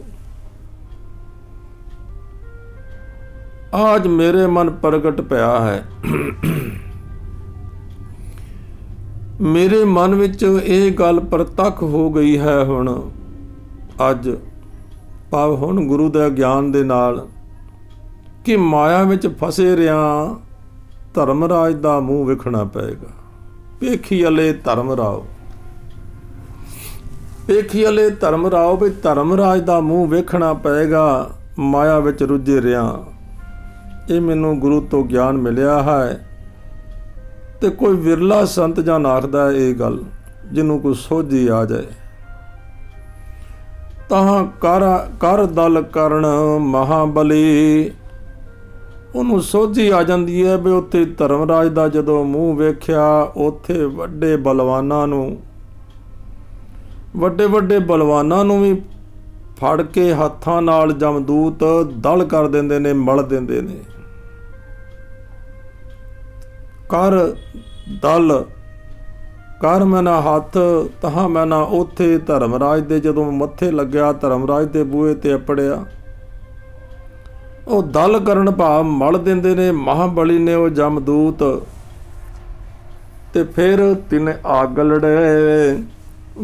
Speaker 1: आज मेरे मन प्रगट पिया है। मेरे मन विच ਇਹ ਗੱਲ ਪ੍ਰਤੱਖ ਹੋ ਗਈ ਹੈ ਹੁਣ। ਅੱਜ ਭਾਵ ਹੁਣ ਗੁਰੂ ਦੇ ਗਿਆਨ ਦੇ ਨਾਲ ਕਿ ਮਾਇਆ ਵਿੱਚ ਫਸੇ ਰਿਆਂ ਧਰਮਰਾਜ ਦਾ ਮੂੰਹ ਵੇਖਣਾ ਪਏਗਾ। ਵੇਖੀ ਅਲੇ ਧਰਮ ਰਾਓ, ਵੇਖੀ ਅਲੇ ਧਰਮ ਰਾਓ, ਵੀ ਧਰਮਰਾਜ ਦਾ ਮੂੰਹ ਵੇਖਣਾ ਪਏਗਾ ਮਾਇਆ ਵਿੱਚ ਰੁੱਝੇ ਰਿਆਂ। ਇਹ ਮੈਨੂੰ ਗੁਰੂ ਤੋਂ ਗਿਆਨ ਮਿਲਿਆ ਹੈ। ਤੇ ਕੋਈ ਵਿਰਲਾ ਸੰਤ ਜਾਂ ਆਖਦਾ ਇਹ ਗੱਲ ਜਿਹਨੂੰ ਕੋਈ ਸੋਝੀ ਆ ਜਾਏ। ਤਾਂ ਕਰ ਦਲ ਕਰਨ ਮਹਾਬਲੀ, ਉਹਨੂੰ ਸੋਝੀ ਆ ਜਾਂਦੀ ਹੈ ਵੀ ਉੱਥੇ ਧਰਮਰਾਜ ਦਾ ਜਦੋਂ ਮੂੰਹ ਵੇਖਿਆ, ਉੱਥੇ ਵੱਡੇ ਬਲਵਾਨਾਂ ਨੂੰ, ਵੱਡੇ ਵੱਡੇ ਬਲਵਾਨਾਂ ਨੂੰ ਵੀ ਫੜ ਕੇ ਹੱਥਾਂ ਨਾਲ ਜਮਦੂਤ ਦਲ ਕਰ ਦਿੰਦੇ ਨੇ, ਮਲ ਦਿੰਦੇ ਨੇ। ਕਰ ਦਲ ਕਰ ਮੈਨਾ ਹੱਥ, ਤਹਾਂ ਮੈਨਾ ਉੱਥੇ ਧਰਮਰਾਜ ਦੇ ਜਦੋਂ ਮੱਥੇ ਲੱਗਿਆ, ਧਰਮਰਾਜ ਦੇ ਬੂਹੇ ਤੇ ਅਪੜਿਆ। ਉਹ ਦਲ ਕਰਨ ਭਾਵ ਮਲ ਦਿੰਦੇ ਨੇ ਮਹਾਬਲੀ ਨੇ ਉਹ ਜਮਦੂਤ। ਤੇ ਫਿਰ ਤਿਨ ਆਗ ਲੜੇ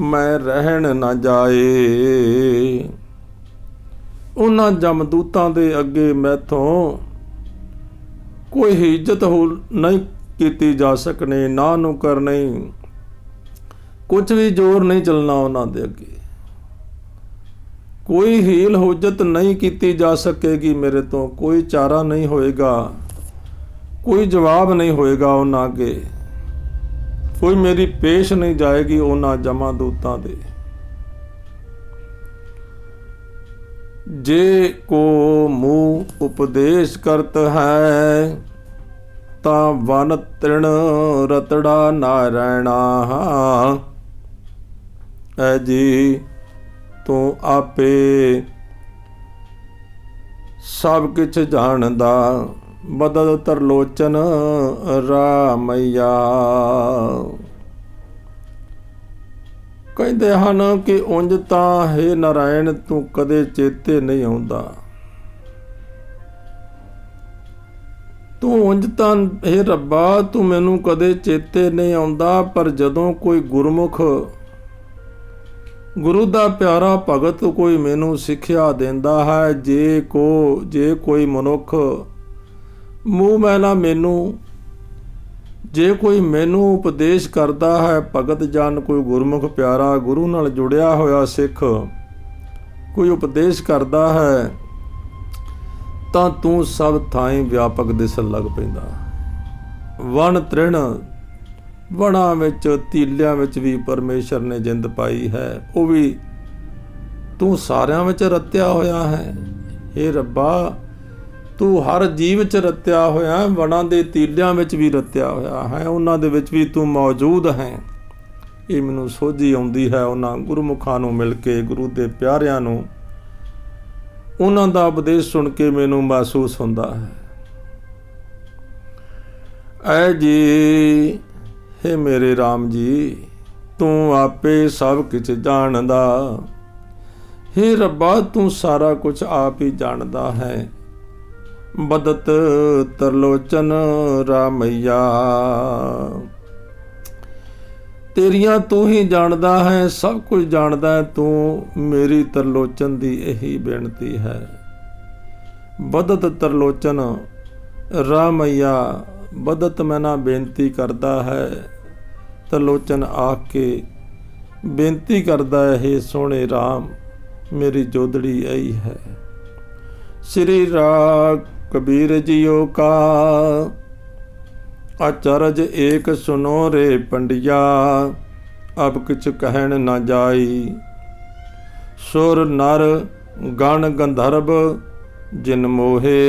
Speaker 1: ਮੈਂ ਰਹਿਣ ਨਾ ਜਾਏ। ਉਹਨਾਂ ਜਮਦੂਤਾਂ ਦੇ ਅੱਗੇ ਮੈਥੋਂ ਕੋਈ ਇੱਜ਼ਤ ਹੋ ਨਹੀਂ ਕੀਤੀ ਜਾ ਸਕਣੀ, ਨਾ ਨੁਕਰ ਨਹੀਂ, ਕੁਝ ਵੀ ਜ਼ੋਰ ਨਹੀਂ ਚੱਲਣਾ ਉਹਨਾਂ ਦੇ ਅੱਗੇ। ਕੋਈ ਹੀਲ ਹੁਜਤ ਨਹੀਂ ਕੀਤੀ ਜਾ ਸਕੇਗੀ ਮੇਰੇ ਤੋਂ, ਕੋਈ ਚਾਰਾ ਨਹੀਂ ਹੋਏਗਾ, ਕੋਈ ਜਵਾਬ ਨਹੀਂ ਹੋਏਗਾ ਉਹਨਾਂ ਅੱਗੇ, ਕੋਈ ਮੇਰੀ ਪੇਸ਼ ਨਹੀਂ ਜਾਏਗੀ ਉਹਨਾਂ ਜਮਾਦੂਤਾਂ ਦੇ। ਜੇ ਕੋ ਮੂਹ ਉਪਦੇਸ਼ ਕਰਤ ਹੈ, ਤਾਂ ਵਨ ਤ੍ਰਿਣ ਰਤੜਾ ਨਾਰਾਇਣਾ। ਐ ਜੀ ਤੂੰ ਆਪੇ ਸਭ ਕਿਛ ਜਾਣਦਾ, ਬਦਲ ਤਰਲੋਚਨ ਰਾਮਈਆ। ਕਹਿੰਦੇ ਹਨ ਕਿ ਉਂਝ ਤਾਂ ਹੇ ਨਾਰਾਇਣ ਤੂੰ ਕਦੇ ਚੇਤੇ ਨਹੀਂ ਆਉਂਦਾ। ਤੂੰ ਉਂਝ ਤਾਂ ਹੇ ਰੱਬਾ ਤੂੰ ਮੈਨੂੰ ਕਦੇ ਚੇਤੇ ਨਹੀਂ ਆਉਂਦਾ, ਪਰ ਜਦੋਂ ਕੋਈ ਗੁਰਮੁਖ ਗੁਰੂ ਦਾ ਪਿਆਰਾ ਭਗਤ ਕੋਈ ਮੈਨੂੰ ਸਿੱਖਿਆ ਦਿੰਦਾ ਹੈ, ਜੇ ਕੋਈ ਮਨੁੱਖ ਮੂੰਹ ਮੈਲਾ ਮੈਨੂੰ, ਜੇ ਕੋਈ ਮੈਨੂੰ ਉਪਦੇਸ਼ ਕਰਦਾ ਹੈ, ਭਗਤ ਜਨ ਕੋਈ ਗੁਰਮੁਖ ਪਿਆਰਾ ਗੁਰੂ ਨਾਲ ਜੁੜਿਆ ਹੋਇਆ ਸਿੱਖ ਕੋਈ ਉਪਦੇਸ਼ ਕਰਦਾ ਹੈ, ਤਾਂ ਤੂੰ ਸਭ ਥਾਈਂ ਵਿਆਪਕ ਦਿਸਣ ਲੱਗ ਪੈਂਦਾ। ਵਣ ਤ੍ਰਿਣ, ਵਣਾਂ ਵਿੱਚ ਤੀਲਿਆਂ ਵਿੱਚ ਵੀ ਪਰਮੇਸ਼ਰ ਨੇ ਜਿੰਦ ਪਾਈ ਹੈ, ਉਹ ਵੀ ਤੂੰ ਸਾਰਿਆਂ ਵਿੱਚ ਰਤਿਆ ਹੋਇਆ ਹੈ। ਹੇ ਰੱਬਾ ਤੂੰ ਹਰ ਜੀਵ 'ਚ ਰਤਿਆ ਹੋਇਆ, ਵਣਾਂ ਦੇ ਤੀਲਿਆਂ ਵਿੱਚ ਵੀ ਰਤਿਆ ਹੋਇਆ ਹੈ, ਉਹਨਾਂ ਦੇ ਵਿੱਚ ਵੀ ਤੂੰ ਮੌਜੂਦ ਹੈ। ਇਹ ਮੈਨੂੰ ਸੋਝੀ ਆਉਂਦੀ ਹੈ ਉਹਨਾਂ ਗੁਰਮੁਖਾਂ ਨੂੰ ਮਿਲ ਕੇ, ਗੁਰੂ ਦੇ ਪਿਆਰਿਆਂ ਨੂੰ, ਉਹਨਾਂ ਦਾ ਉਪਦੇਸ਼ ਸੁਣ ਕੇ ਮੈਨੂੰ ਮਹਿਸੂਸ ਹੁੰਦਾ ਹੈ। ਐ ਜੀ ਹੇ ਮੇਰੇ ਰਾਮ ਜੀ ਤੂੰ ਆਪੇ ਸਭ ਕੁਝ ਜਾਣਦਾ, हे रब्बा तू सारा कुछ आप ही जानदा है। बदत तरलोचन रामैया, तेरिया तू ही जानदा है, सब कुछ जानदा है तू, मेरी तरलोचन दी यही बेनती है। बदत तरलोचन रामैया, बदत मैना बेनती करदा है, तरलोचन आख के बेनती करदा है, हे सोहणे राम मेरी जोदड़ी आई है। श्री राग कबीर जियो का अचरज एक सुनो रे पंडिया, अब किछ कहन न जाई। सुर नर गण गंधर्व जिन मोहे,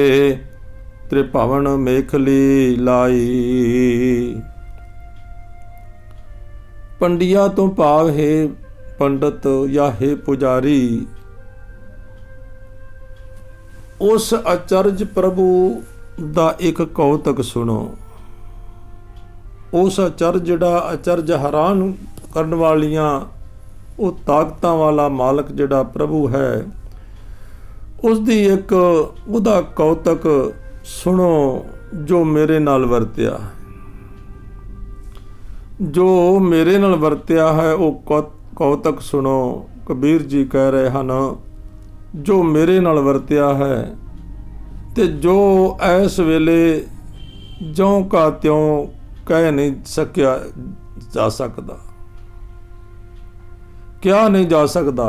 Speaker 1: त्रिभवन मेखली लाई। पंडिया तो भाव है पंडित या हे पुजारी, उस अचरज प्रभु दा एक कौतक सुनो। उस अचरज जिहड़ा अचरज हैरान करन वालियां वो ताकतां वाला मालक जिहड़ा प्रभु है, उसदी एक उहदा कौतक सुनो जो मेरे नाल वरत्या, जो मेरे नाल वरत्या है वो कौतक सुनो। कबीर जी कह रहे हैं जो मेरे नाल वरत्या है, ते जो इस वेले ज्यों का त्यों कह नहीं सकिया जा सकता, क्या नहीं जा सकता।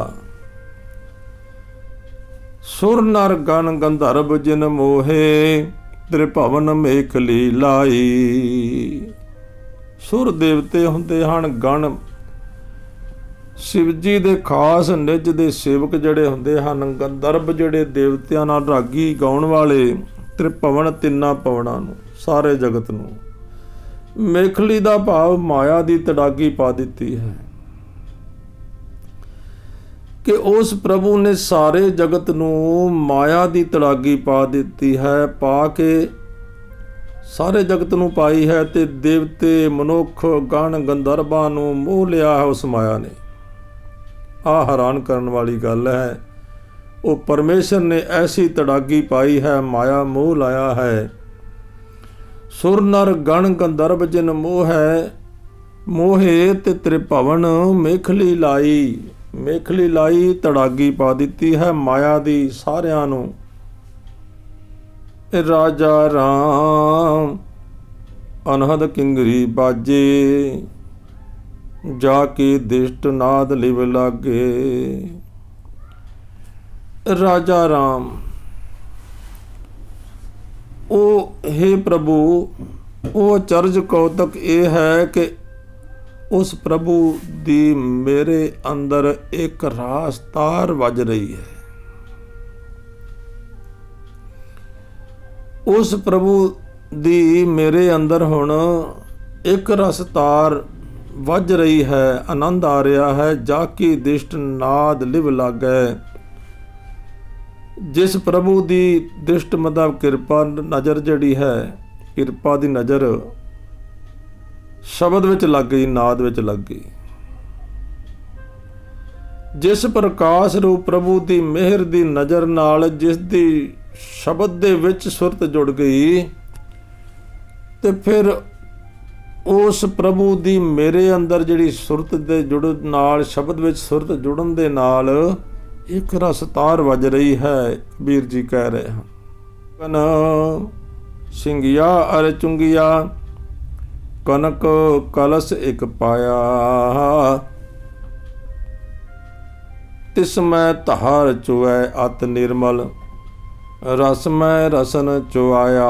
Speaker 1: सुर नर गण गंधर्व जिन मोहे, त्रिभवन मेखली लाई। सुर देवते हुंदे हन, गण शिव जी दे खास निज दे सेवक जिहड़े हुंदे हन, गंधर्व जिहड़े देवतियां नाल रागी गाउण वाले, त्रिभवन तिन्ना पवनां नूं, सारे जगत नूं मेखली दा भाव माया दी तड़ागी पा दित्ती है कि उस प्रभु ने सारे जगत नूं माया दी तड़ागी पा दित्ती है, पा के सारे जगत नूं पाई है, ते देवते मनुख गण गंधर्वां नूं मोह लिया है उस माया ने। आ हैरान करने वाली गल है, वो परमेश्वर ने ऐसी तड़ागी पाई है, माया मोह लाया है। सुर नर गण गंधर्व जिन मोह है, मोहे ते त्रिभवन मेखली लाई। मेखली लाई तड़ागी पा दित्ती है माया दी सारियां नूं। राजा राम अनहद किंगरी बाजे, जाके दिष्ट नाद लिव लागे। राजा राम ओ हे प्रभु, ओ अचरज कौतक ये है कि उस प्रभु दी मेरे अंदर एक रास तार वज रही है। उस प्रभु दी मेरे अंदर हुण एक रस तार वज रही है, आनंद आ रहा है। जाकी दिष्ट नाद लिव लागै। जिस प्रभु दी दिष्ट मतलब किरपा नज़र जिहड़ी है, किरपा दी नज़र शब्द विच लग गई, नाद विच लग गई। जिस प्रकाश रूप प्रभु दी मेहर दी नज़र नाल जिस दी शब्द दे विच सुरत जुड़ गई, ते फिर उस प्रभु दी मेरे अंदर जिहड़ी सुरत दे जुड़न नाल, शब्द विच सुरत जुड़न दे नाल एक रस तार वज रही है। कबीर जी कह रहे हैं, कन सिंगिया अर चुंगिया, कनक कलश एक पाया, तिसमैं धार चुऐ अत निर्मल, रसमय रसन चुआया।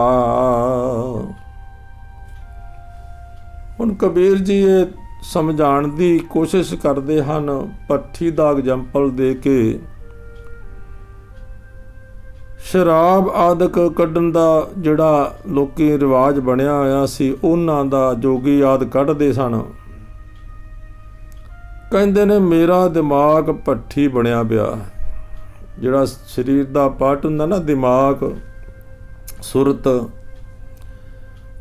Speaker 1: ਹੁਣ ਕਬੀਰ ਜੀ ਇਹ ਸਮਝਾਉਣ ਦੀ ਕੋਸ਼ਿਸ਼ ਕਰਦੇ ਹਨ ਭੱਠੀ ਦਾ ਐਗਜ਼ਾਮਪਲ ਦੇ ਕੇ। ਸ਼ਰਾਬ ਆਦਿਕ ਕੱਢਣ ਦਾ ਜਿਹੜਾ ਲੋਕੀ ਰਿਵਾਜ ਬਣਿਆ ਹੋਇਆ ਸੀ, ਉਹਨਾਂ ਦਾ ਜੋਗੀ ਆਦਿ ਕੱਢਦੇ ਸਨ। ਕਹਿੰਦੇ ਨੇ ਮੇਰਾ ਦਿਮਾਗ ਭੱਠੀ ਬਣਿਆ ਪਿਆ। ਜਿਹੜਾ ਸਰੀਰ ਦਾ ਪਾਰਟ ਹੁੰਦਾ ਨਾ, ਦਿਮਾਗ, ਸੁਰਤ,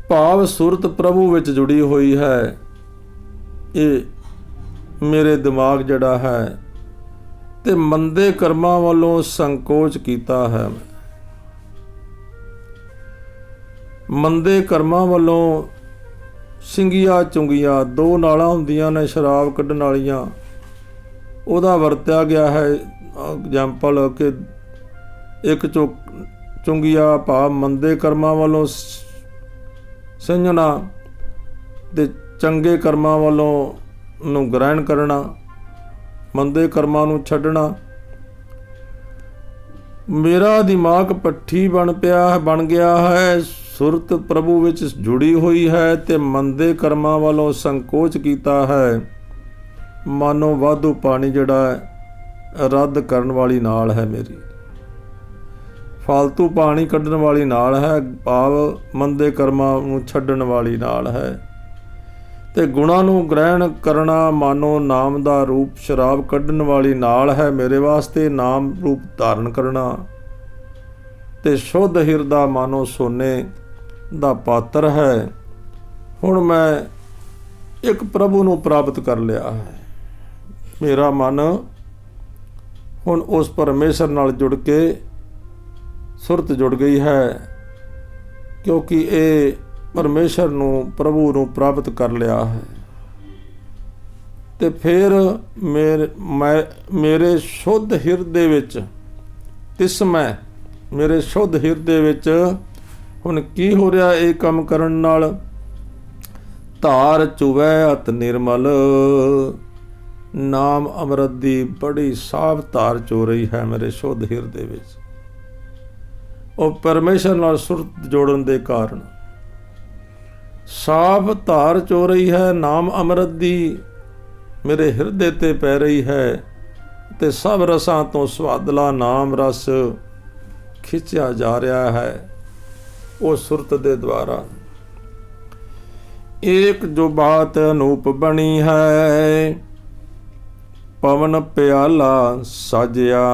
Speaker 1: ਭਾਵ ਸੁਰਤ ਪ੍ਰਭੂ ਵਿੱਚ ਜੁੜੀ ਹੋਈ ਹੈ। ਇਹ ਮੇਰੇ ਦਿਮਾਗ ਜਿਹੜਾ ਹੈ ਤੇ ਮੰਦੇ ਕਰਮਾਂ ਵੱਲੋਂ ਸੰਕੋਚ ਕੀਤਾ ਹੈ। ਮੰਦੇ ਕਰਮਾਂ ਵੱਲੋਂ ਸਿੰਗੀਆਂ ਚੁੰਗੀਆਂ, ਦੋ ਨਾਲਾਂ ਹੁੰਦੀਆਂ ਨੇ ਸ਼ਰਾਬ ਕੱਢਣ ਵਾਲੀਆਂ, ਉਹਦਾ ਵਰਤਿਆ ਗਿਆ ਹੈ ਐਗਜ਼ਾਮਪਲ ਕਿ ਇੱਕ ਚੁੰਗੀਆ ਭਾਵ ਮੰਦੇ ਕਰਮਾਂ ਵੱਲੋਂ ਸਿੰਝਣਾ ਤੇ ਚੰਗੇ ਕਰਮਾਂ ਵੱਲੋਂ ਨੂੰ ਗ੍ਰਹਿਣ ਕਰਨਾ, ਮੰਦੇ ਕਰਮਾਂ ਨੂੰ ਛੱਡਣਾ। ਮੇਰਾ ਦਿਮਾਗ ਭੱਠੀ ਬਣ ਗਿਆ ਹੈ, ਸੁਰਤ ਪ੍ਰਭੂ ਵਿੱਚ ਜੁੜੀ ਹੋਈ ਹੈ ਤੇ ਮੰਦੇ ਕਰਮਾਂ ਵੱਲੋਂ ਸੰਕੋਚ ਕੀਤਾ ਹੈ। ਮਾਨੋ ਵਾਧੂ ਪਾਣੀ ਜਿਹੜਾ ਹੈ ਰੱਦ ਕਰਨ ਵਾਲੀ ਨਾਲ ਹੈ, ਮੇਰੀ ਫਾਲਤੂ ਪਾਣੀ ਕੱਢਣ ਵਾਲੀ ਨਾਲ ਹੈ, ਭਾਵ ਮੰਦੇ ਕਰਮਾਂ ਨੂੰ ਛੱਡਣ ਵਾਲੀ ਨਾਲ ਹੈ। ਤੇ ਗੁਣਾਂ ਨੂੰ ਗ੍ਰਹਿਣ ਕਰਨਾ ਮਾਨੋ ਨਾਮ ਦਾ ਰੂਪ ਸ਼ਰਾਬ ਕੱਢਣ ਵਾਲੀ ਨਾਲ ਹੈ, ਮੇਰੇ ਵਾਸਤੇ ਨਾਮ ਰੂਪ ਧਾਰਨ ਕਰਨਾ। ਤੇ ਸ਼ੁੱਧ ਹਿਰਦਾ ਮਾਨੋ ਸੋਨੇ ਦਾ ਪਾਤਰ ਹੈ। ਹੁਣ ਮੈਂ ਇੱਕ ਪ੍ਰਭੂ ਨੂੰ ਪ੍ਰਾਪਤ ਕਰ ਲਿਆ ਹੈ। ਮੇਰਾ ਮਨ ਹੁਣ ਉਸ ਪਰਮੇਸ਼ਰ ਨਾਲ ਜੁੜ ਕੇ ਸੁਰਤ ਜੁੜ ਗਈ ਹੈ, ਕਿਉਂਕਿ ਇਹ ਪਰਮੇਸ਼ਰ ਨੂੰ, ਪ੍ਰਭੂ ਨੂੰ ਪ੍ਰਾਪਤ ਕਰ ਲਿਆ ਹੈ। ਤੇ ਫਿਰ ਮੇਰੇ ਸ਼ੁੱਧ ਹਿਰਦੇ ਵਿੱਚ ਮੇਰੇ ਸ਼ੁੱਧ ਹਿਰਦੇ ਵਿੱਚ ਹੁਣ ਕੀ ਹੋ ਰਿਹਾ? ਇਹ ਕੰਮ ਕਰਨ ਨਾਲ ਧਾਰ ਚੁਵੈ ਅਤ ਨਿਰਮਲ, ਨਾਮ ਅੰਮ੍ਰਿਤ ਦੀ ਬੜੀ ਸਾਫ਼ ਧਾਰ ਚੋ ਰਹੀ ਹੈ ਮੇਰੇ ਸ਼ੁੱਧ ਹਿਰਦੇ ਵਿੱਚ। ਉਹ ਪਰਮੇਸ਼ਰ ਨਾਲ ਸੁਰਤ ਜੋੜਨ ਦੇ ਕਾਰਨ ਸਾਫ਼ ਧਾਰ ਚੋ ਰਹੀ ਹੈ, ਨਾਮ ਅੰਮ੍ਰਿਤ ਦੀ ਮੇਰੇ ਹਿਰਦੇ ਤੇ ਪੈ ਰਹੀ ਹੈ ਤੇ ਸਭ ਰਸਾਂ ਤੋਂ ਸਵਾਦਲਾ ਨਾਮ ਰਸ ਖਿੱਚਿਆ ਜਾ ਰਿਹਾ ਹੈ ਉਹ ਸੁਰਤ ਦੇ ਦੁਆਰਾ। ਏਕ ਜੋ ਬਾਤ ਅਨੂਪ ਬਣੀ ਹੈ, ਪਵਨ ਪਿਆਲਾ ਸਾਜਿਆ,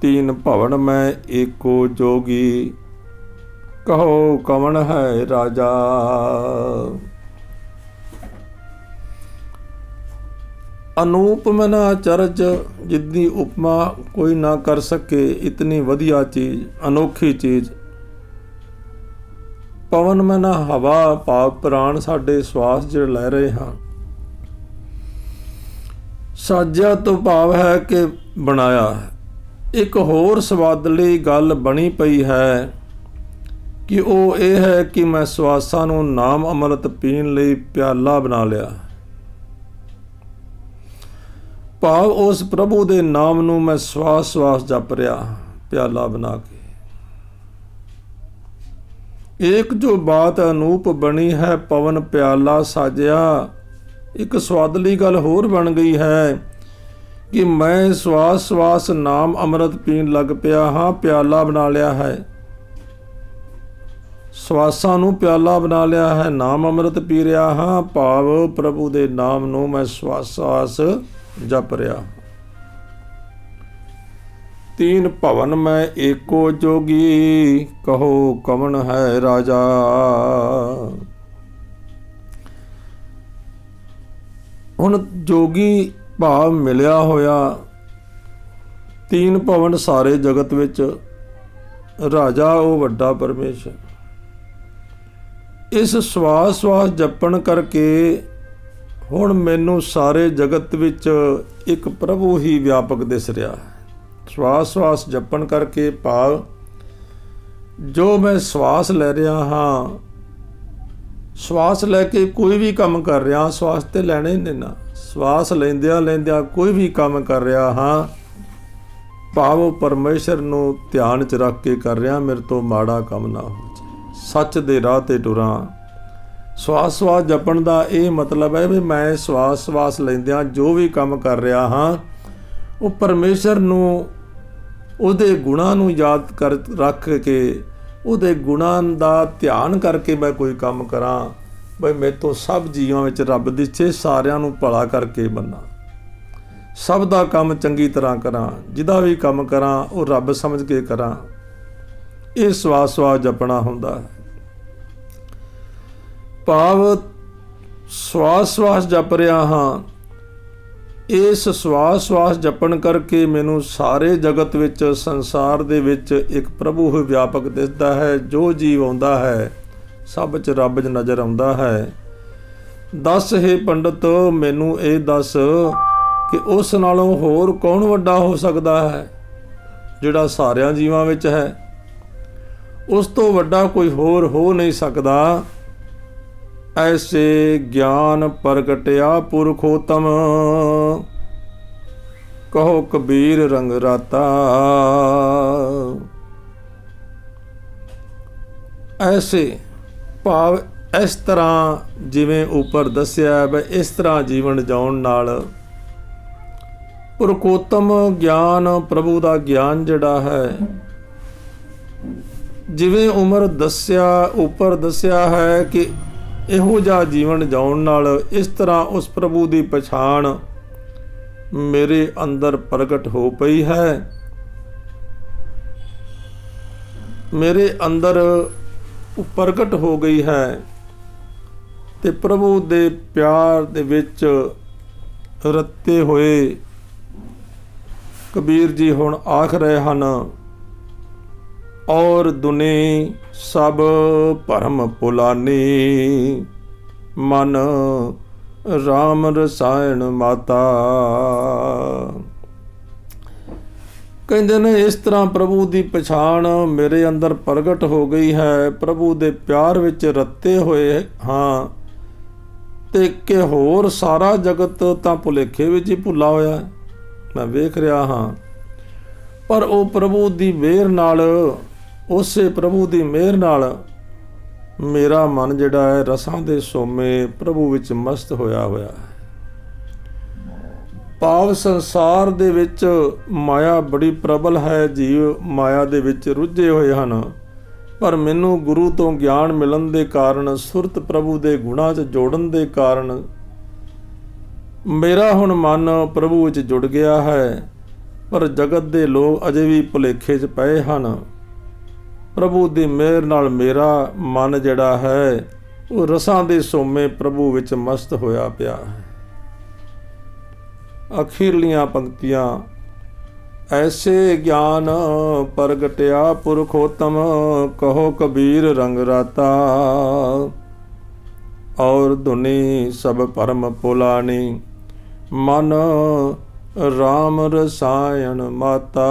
Speaker 1: तीन भवन में एको जोगी, कहो कवन है राजा। अनूपम ना चरज, जितनी उपमा कोई ना कर सके, इतनी वधिया चीज, अनोखी चीज। पवन में ना हवा, भाव प्राण साडे श्वास जो लै रहे हाँ। साजिया तो भाव है कि बनाया है। एक होर सवादली गल बनी पई है कि वो ये है कि मैं सवासां नूं नाम अमृत पीण लई प्याला बना लिया। भाव उस प्रभु दे नाम नूं मैं सवास सवास जप रहा प्याला बना के। एक जो बात अनूप बनी है, पवन प्याला साजिया, एक स्वादली गल होर बन गई है कि मैं श्वास श्वास नाम अमृत पीण लग पिया हाँ, प्याला बना लिया है। श्वासां नूं प्याला बना लिया है, नाम अमृत पी रहा हाँ। भाव प्रभु दे नाम नूं मैं श्वास श्वास जप रहा। तीन भवन में एको जोगी, कहो कवन है राजा। हुण जोगी भाव मिलिया होया, तीन भवन सारे जगत विच, राजा वो वड्डा परमेश्वर। इस श्वास श्वास जपण करके हुण मैनू सारे जगत विच एक प्रभु ही व्यापक दिस रहा है। श्वास श्वास जपण करके भाव जो मैं श्वास ले रहा हाँ, श्वास लैके कोई भी काम कर रहा, श्वास तो लैना ही नहीं ना, श्वास लेंदिया लेंदिया कोई भी काम कर रहा हाँ, भाव परमेश्वर नूं ध्यान च रख के कर रहा, मेरे तो माड़ा काम ना हो जाए, सच दे राह ते टुरां। श्वास श्वास जपण दा ये मतलब है भी मैं श्वास श्वास लेंदिया जो भी काम कर रहा हाँ, वो परमेश्वर नूं उहदे गुणां नूं याद कर रख के, उहदे गुणां दा ध्यान करके मैं कोई काम करां। बई मेरे तो सब जीवां विच रब दिसे, सारियां नूं भला करके बन्ना, सब दा काम चंगी तरह करां, जिहदा भी काम करां वो रब समझ के करां। ये श्वास श्वास जपना हुंदा है। भाव श्वास श्वास जप रहा हाँ, ਇਸ ਸਵਾਸ ਸਵਾਸ ਜਪਣ ਕਰਕੇ ਮੈਨੂੰ ਸਾਰੇ ਜਗਤ ਵਿੱਚ, ਸੰਸਾਰ ਦੇ ਵਿੱਚ ਇੱਕ ਪ੍ਰਭੂ ਹੀ ਵਿਆਪਕ ਦਿਸਦਾ ਹੈ। ਜੋ ਜੀਵ ਆਉਂਦਾ ਹੈ ਸਭ 'ਚ ਰੱਬ 'ਚ ਨਜ਼ਰ ਆਉਂਦਾ ਹੈ। ਦੱਸ ਹੇ ਪੰਡਤ, ਮੈਨੂੰ ਇਹ ਦੱਸ ਕਿ ਉਸ ਨਾਲੋਂ ਹੋਰ ਕੌਣ ਵੱਡਾ ਹੋ ਸਕਦਾ ਹੈ ਜਿਹੜਾ ਸਾਰਿਆਂ ਜੀਵਾਂ ਵਿੱਚ ਹੈ? ਉਸ ਤੋਂ ਵੱਡਾ ਕੋਈ ਹੋਰ ਹੋ ਨਹੀਂ ਸਕਦਾ। ਐਸੇ ਗਿਆਨ ਪ੍ਰਗਟਿਆ ਪੁਰਖੋਤਮ, ਕਹੋ ਕਬੀਰ ਰੰਗ ਰਾਤਾ। ਐਸੇ ਭਾਵ ਇਸ ਤਰ੍ਹਾਂ ਜਿਵੇਂ ਉੱਪਰ ਦੱਸਿਆ ਹੈ, ਇਸ ਤਰ੍ਹਾਂ ਜੀਵਨ ਜਿਉਣ ਨਾਲ ਪੁਰਖੋਤਮ ਗਿਆਨ, ਪ੍ਰਭੂ ਦਾ ਗਿਆਨ ਜਿਹੜਾ ਹੈ, ਜਿਵੇਂ ਉੱਪਰ ਦੱਸਿਆ ਹੈ ਕਿ ਇਹੋ ਜਿਹਾ ਜੀਵਨ ਜਿਉਣ ਨਾਲ ਇਸ ਤਰ੍ਹਾਂ ਉਸ ਪ੍ਰਭੂ ਦੀ ਪਛਾਣ ਮੇਰੇ ਅੰਦਰ ਪ੍ਰਗਟ ਹੋ ਪਈ ਹੈ। ਮੇਰੇ ਅੰਦਰ ਪ੍ਰਗਟ ਹੋ ਗਈ ਹੈ ਤੇ ਪ੍ਰਭੂ ਦੇ ਪਿਆਰ ਦੇ ਵਿੱਚ ਰੱਤੇ ਹੋਏ ਕਬੀਰ ਜੀ ਹੁਣ ਆਖ ਰਹੇ ਹਨ, ਔਰ ਦੁਨੀ ਸਭ ਭਰਮ ਭੁਲਾਨੀ, ਮਨ ਰਾਮ ਰਸਾਇਣ ਮਾਤਾ। ਕਹਿੰਦੇ ਨੇ ਇਸ ਤਰ੍ਹਾਂ ਪ੍ਰਭੂ ਦੀ ਪਛਾਣ ਮੇਰੇ ਅੰਦਰ ਪ੍ਰਗਟ ਹੋ ਗਈ ਹੈ, ਪ੍ਰਭੂ ਦੇ ਪਿਆਰ ਵਿੱਚ ਰੱਤੇ ਹੋਏ ਹਾਂ ਤੇ ਕਿ ਹੋਰ ਸਾਰਾ ਜਗਤ ਤਾਂ ਭੁਲੇਖੇ ਵਿੱਚ ਹੀ ਭੁੱਲਾ ਹੋਇਆ ਹੈ। ਮੈਂ ਵੇਖ ਰਿਹਾ ਹਾਂ, ਪਰ ਉਹ ਪ੍ਰਭੂ ਦੀ ਮਿਹਰ ਨਾਲ, ਉਸੇ ਪ੍ਰਭੂ ਦੀ ਮਿਹਰ ਨਾਲ ਮੇਰਾ ਮਨ ਜਿਹੜਾ ਹੈ ਰਸਾਂ ਦੇ ਸੋਮੇ ਪ੍ਰਭੂ ਵਿੱਚ ਮਸਤ ਹੋਇਆ ਹੈ। ਭਾਵ ਸੰਸਾਰ ਦੇ ਵਿੱਚ ਮਾਇਆ ਬੜੀ ਪ੍ਰਬਲ ਹੈ, ਜੀਵ ਮਾਇਆ ਦੇ ਵਿੱਚ ਰੁੱਝੇ ਹੋਏ ਹਨ, ਪਰ ਮੈਨੂੰ ਗੁਰੂ ਤੋਂ ਗਿਆਨ ਮਿਲਣ ਦੇ ਕਾਰਨ, ਸੁਰਤ ਪ੍ਰਭੂ ਦੇ ਗੁਣਾਂ 'ਚ ਜੋੜਨ ਦੇ ਕਾਰਨ ਮੇਰਾ ਹੁਣ ਮਨ ਪ੍ਰਭੂ ਵਿੱਚ ਜੁੜ ਗਿਆ ਹੈ। ਪਰ ਜਗਤ ਦੇ ਲੋਕ ਅਜੇ ਵੀ ਭੁਲੇਖੇ 'ਚ ਪਏ ਹਨ। ਪ੍ਰਭੂ ਦੀ ਮਿਹਰ ਨਾਲ ਮੇਰਾ ਮਨ ਜਿਹੜਾ ਹੈ ਉਹ ਰਸਾਂ ਦੇ ਸੋਮੇ ਪ੍ਰਭੂ ਵਿੱਚ ਮਸਤ ਹੋਇਆ ਪਿਆ ਹੈ। ਅਖੀਰਲੀਆਂ ਪੰਕਤੀਆਂ, ਐਸੇ ਗਿਆਨ ਪ੍ਰਗਟਿਆ ਪੁਰਖੋਤਮ, ਕਹੋ ਕਬੀਰ ਰੰਗ ਰਾਤਾ, ਔਰ ਧੁਨੀ ਸਭ ਭਰਮ ਭੁਲਾਨੀ, ਮਨ ਰਾਮ ਰਸਾਇਣ ਮਾਤਾ।